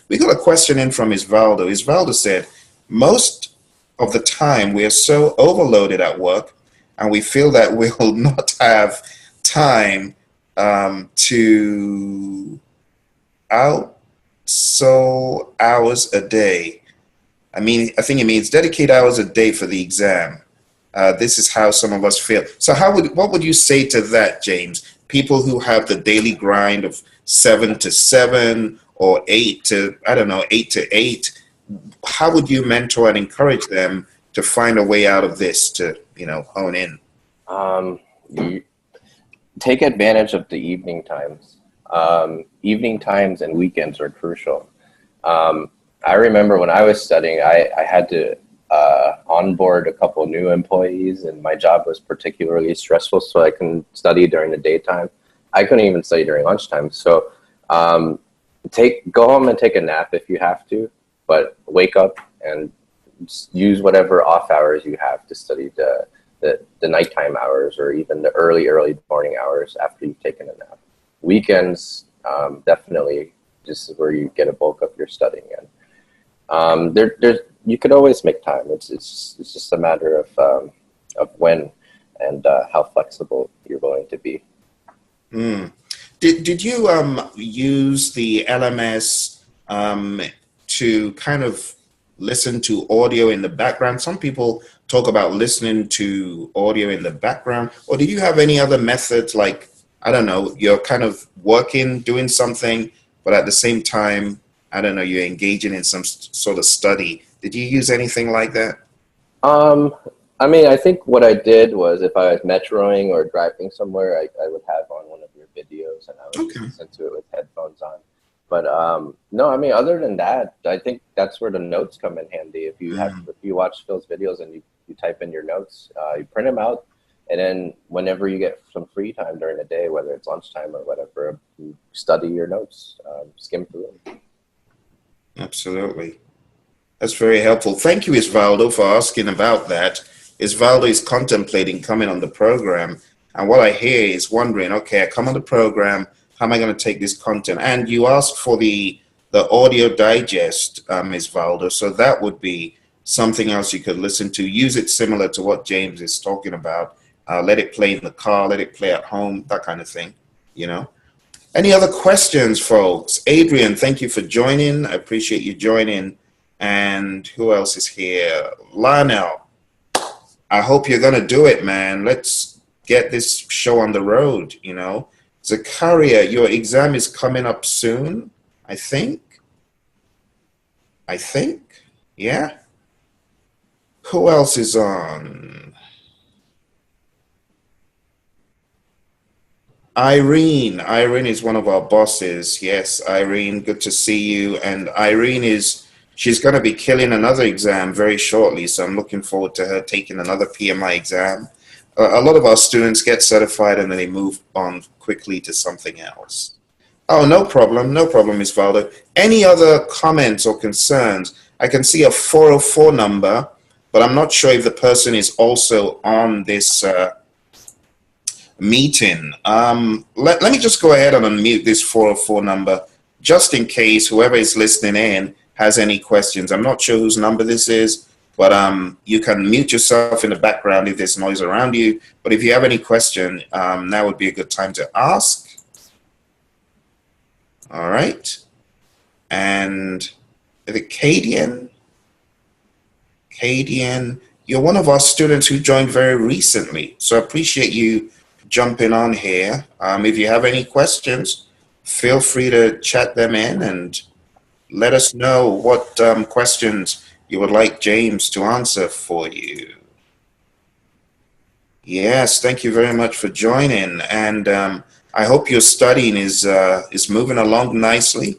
We got a question in from Isvaldo. Isvaldo said, most of the time we are so overloaded at work and we feel that we'll not have time to out so hours a day. I think it means dedicate hours a day for the exam. This is how some of us feel. So what would you say to that, James? People who have the daily grind of 7 to 7 or 8 to, I don't know, 8 to 8. How would you mentor and encourage them to find a way out of this to, hone in? You take advantage of the evening times. Evening times and weekends are crucial. I remember when I was studying, I had to onboard a couple new employees, and my job was particularly stressful, so I couldn't study during the daytime. I couldn't even study during lunchtime. So go home and take a nap if you have to, but wake up and use whatever off hours you have to study the nighttime hours, or even the early morning hours after you've taken a nap. Weekends, definitely just where you get a bulk of your studying in. You could always make time. It's just a matter of when and how flexible you're willing to be. Did you use the LMS to kind of listen to audio in the background? Some people talk about listening to audio in the background. Or did you have any other methods, like, I don't know, you're kind of working, doing something, but at the same time, I don't know, you're engaging in some sort of study. Did you use anything like that? I think what I did was, if I was metroing or driving somewhere, I would have on one of your videos and I would listen to it with headphones on. But no, other than that, I think that's where the notes come in handy. If you watch Phil's videos and you type in your notes, you print them out, and then whenever you get some free time during the day, whether it's lunchtime or whatever, you study your notes, skim through them. Absolutely. That's very helpful. Thank you, Isvaldo, for asking about that. Isvaldo is contemplating coming on the program. And what I hear is wondering, okay, I come on the program, how am I going to take this content? And you asked for the audio digest, Isvaldo. So that would be something else you could listen to. Use it similar to what James is talking about. Let it play in the car, let it play at home, that kind of thing, Any other questions, folks? Adrian, thank you for joining. I appreciate you joining. And who else is here? Lionel, I hope you're going to do it, man. Let's get this show on the road, Zakaria, your exam is coming up soon, I think. Yeah. Who else is on? Irene is one of our bosses. Yes, Irene, good to see you. And Irene she's going to be killing another exam very shortly. So I'm looking forward to her taking another PMI exam. A lot of our students get certified and then they move on quickly to something else. Oh, no problem, Isvaldo. Any other comments or concerns? I can see a 404 number, but I'm not sure if the person is also on this meeting. Let me just go ahead and unmute this 404 number, just in case whoever is listening in has any questions. I'm not sure whose number this is, but you can mute yourself in the background if there's noise around you. But if you have any question, now would be a good time to ask. All right. And the Cadian, you're one of our students who joined very recently. So I appreciate you jumping on here. If you have any questions, feel free to chat them in and let us know what questions you would like James to answer for you. Yes, thank you very much for joining. And I hope your studying is moving along nicely.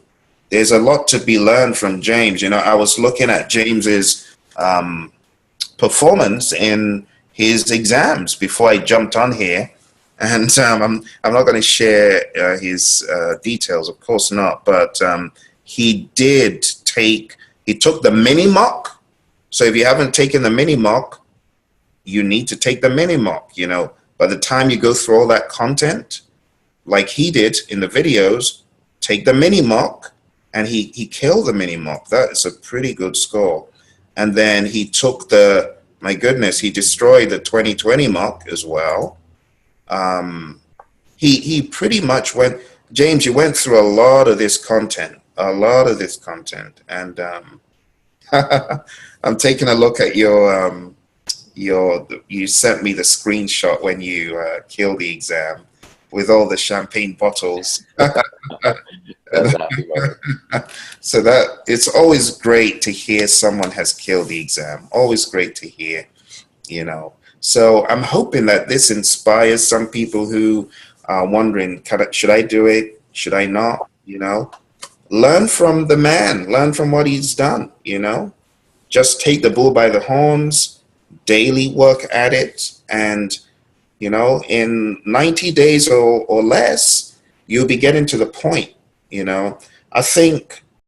There's a lot to be learned from James. I was looking at James's performance in his exams before I jumped on here. And I'm not going to share his details, of course not, but he took the mini mock. So if you haven't taken the mini mock, you need to take the mini mock. By the time you go through all that content, like he did in the videos, take the mini mock and he killed the mini mock. That is a pretty good score. And then he took the, my goodness, he destroyed the 2020 mock as well. He pretty much went, James, you went through a lot of this content, and I'm taking a look at your, you sent me the screenshot when you killed the exam with all the champagne bottles. That's a happy moment. So that it's always great to hear someone has killed the exam. Always great to hear, you know. So I'm hoping that this inspires some people who are wondering, should I do it? Should I not? You know, learn from the man, learn from what he's done, you know. Just take the bull by the horns, daily work at it, and, you know, in 90 days or less, you'll be getting to the point, you know. I think